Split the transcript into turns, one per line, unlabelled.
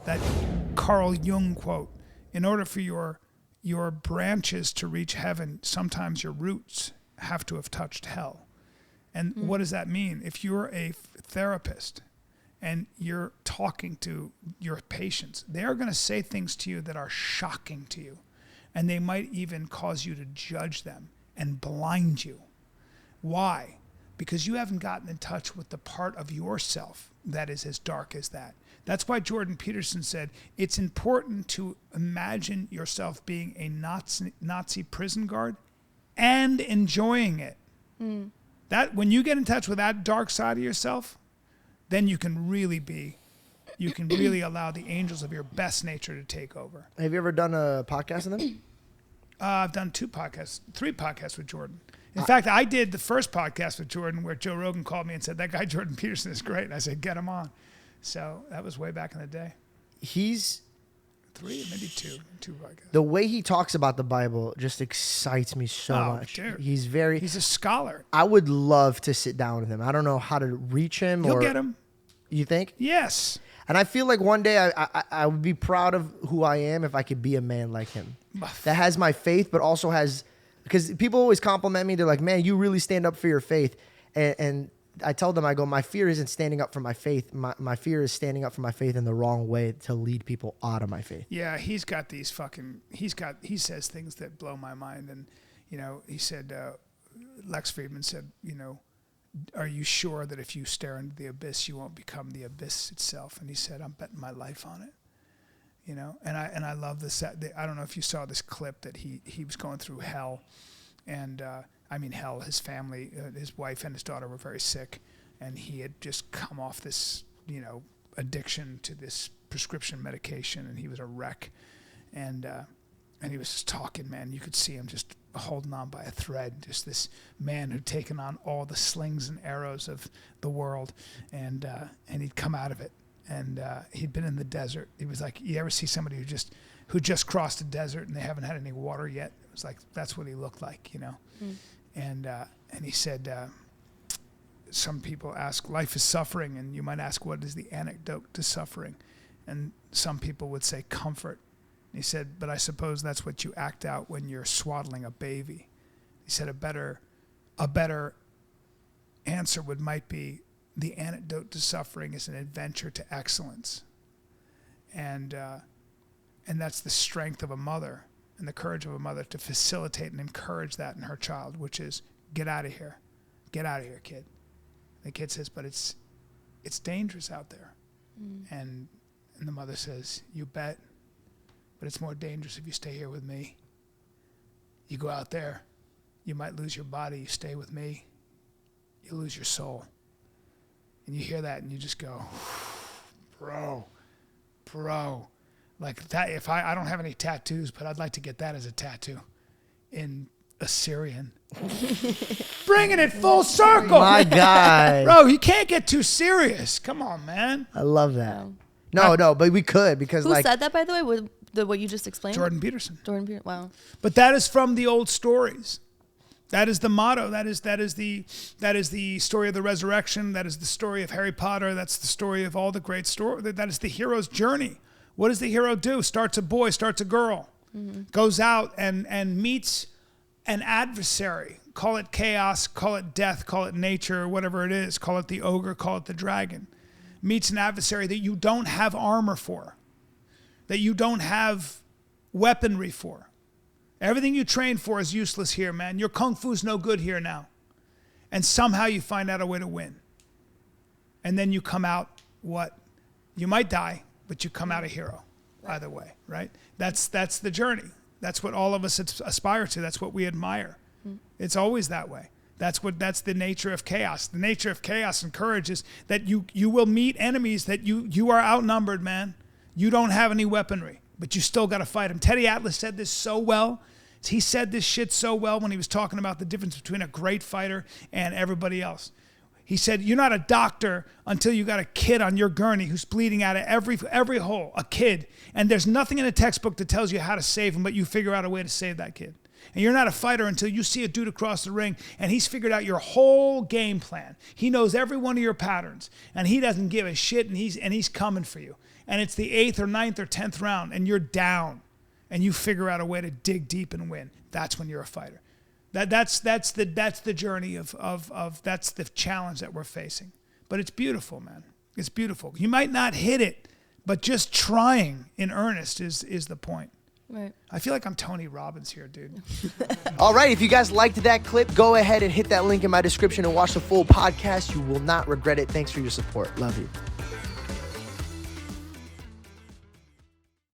that Carl Jung quote, in order for your branches to reach heaven, sometimes your roots have to have touched hell. And what does that mean? If you're a therapist and you're talking to your patients, they're going to say things to you that are shocking to you. And they might even cause you to judge them and blind you. Why? Because you haven't gotten in touch with the part of yourself that is as dark as that. That's why Jordan Peterson said, it's important to imagine yourself being a Nazi prison guard and enjoying it. That when you get in touch with that dark side of yourself, then you can really allow the angels of your best nature to take over.
Have you ever done a podcast with them?
I've done 3 podcasts with Jordan. In fact, I did the first podcast with Jordan where Joe Rogan called me and said, that guy Jordan Peterson is great. And I said, get him on. So that was way back in the day.
He's
3, maybe 2 podcasts.
The way he talks about the Bible just excites me so much.
Dude.
He's a
scholar.
I would love to sit down with him. I don't know how to reach him.
You'll get him.
You think?
Yes.
And I feel like one day I would be proud of who I am if I could be a man like him. That has my faith, but also has, because people always compliment me. They're like, man, you really stand up for your faith. And I tell them, I go, my fear isn't standing up for my faith. My fear is standing up for my faith in the wrong way to lead people out of my faith.
Yeah, he says things that blow my mind. And, he said, Lex Friedman said, are you sure that if you stare into the abyss, you won't become the abyss itself? And he said, I'm betting my life on it. And I love this. I don't know if you saw this clip that he was going through hell. And hell, his family, his wife and his daughter were very sick. And he had just come off this, addiction to this prescription medication. And he was a wreck. And he was just talking, man. You could see him just holding on by a thread. Just this man who'd taken on all the slings and arrows of the world. And he'd come out of it. And he'd been in the desert. He was like, you ever see somebody who just crossed a desert and they haven't had any water yet? It was like, that's what he looked like, And he said, some people ask, life is suffering, and you might ask, what is the antidote to suffering? And some people would say comfort. He said, but I suppose that's what you act out when you're swaddling a baby. He said a better answer might be, the antidote to suffering is an adventure to excellence. And that's the strength of a mother and the courage of a mother to facilitate and encourage that in her child, which is, get out of here. Get out of here, kid. The kid says, but it's dangerous out there. And the mother says, you bet, but it's more dangerous if you stay here with me. You go out there, you might lose your body. You stay with me, you lose your soul. And you hear that and you just go, bro. Like that, if I don't have any tattoos, but I'd like to get that as a tattoo in Assyrian. Bringing it full circle.
My guy.
Bro, you can't get too serious. Come on, man.
I love that. No, but we could, because
who said that, by the way, with what you just explained?
Jordan Peterson.
Wow.
But that is from the old stories. That is the motto. That is the story of the resurrection. That is the story of Harry Potter. That's the story of all the great stories. That is the hero's journey. What does the hero do? Starts a boy, starts a girl, goes out and meets an adversary. Call it chaos, call it death, call it nature, whatever it is. Call it the ogre, call it the dragon. Meets an adversary that you don't have armor for, that you don't have weaponry for. Everything you train for is useless here, man. Your kung fu's no good here now. And somehow you find out a way to win. And then you come out, what? You might die, but you come out a hero either way, right? That's the journey. That's what all of us aspire to. That's what we admire. It's always that way. That's the nature of chaos. The nature of chaos and courage is that you will meet enemies that you are outnumbered, man. You don't have any weaponry, but you still got to fight them. Teddy Atlas said this so well. He said this shit so well when he was talking about the difference between a great fighter and everybody else. He said, you're not a doctor until you got a kid on your gurney who's bleeding out of every hole, a kid. And there's nothing in a textbook that tells you how to save him, but you figure out a way to save that kid. And you're not a fighter until you see a dude across the ring and he's figured out your whole game plan. He knows every one of your patterns and he doesn't give a shit and he's coming for you. and it's the 8th or 9th or 10th round, and you're down, and you figure out a way to dig deep and win, that's when you're a fighter. That's the journey of that's the challenge that we're facing. But it's beautiful, man. It's beautiful. You might not hit it, but just trying in earnest is the point.
Right.
I feel like I'm Tony Robbins here, dude.
All right, if you guys liked that clip, go ahead and hit that link in my description and watch the full podcast. You will not regret it. Thanks for your support. Love you.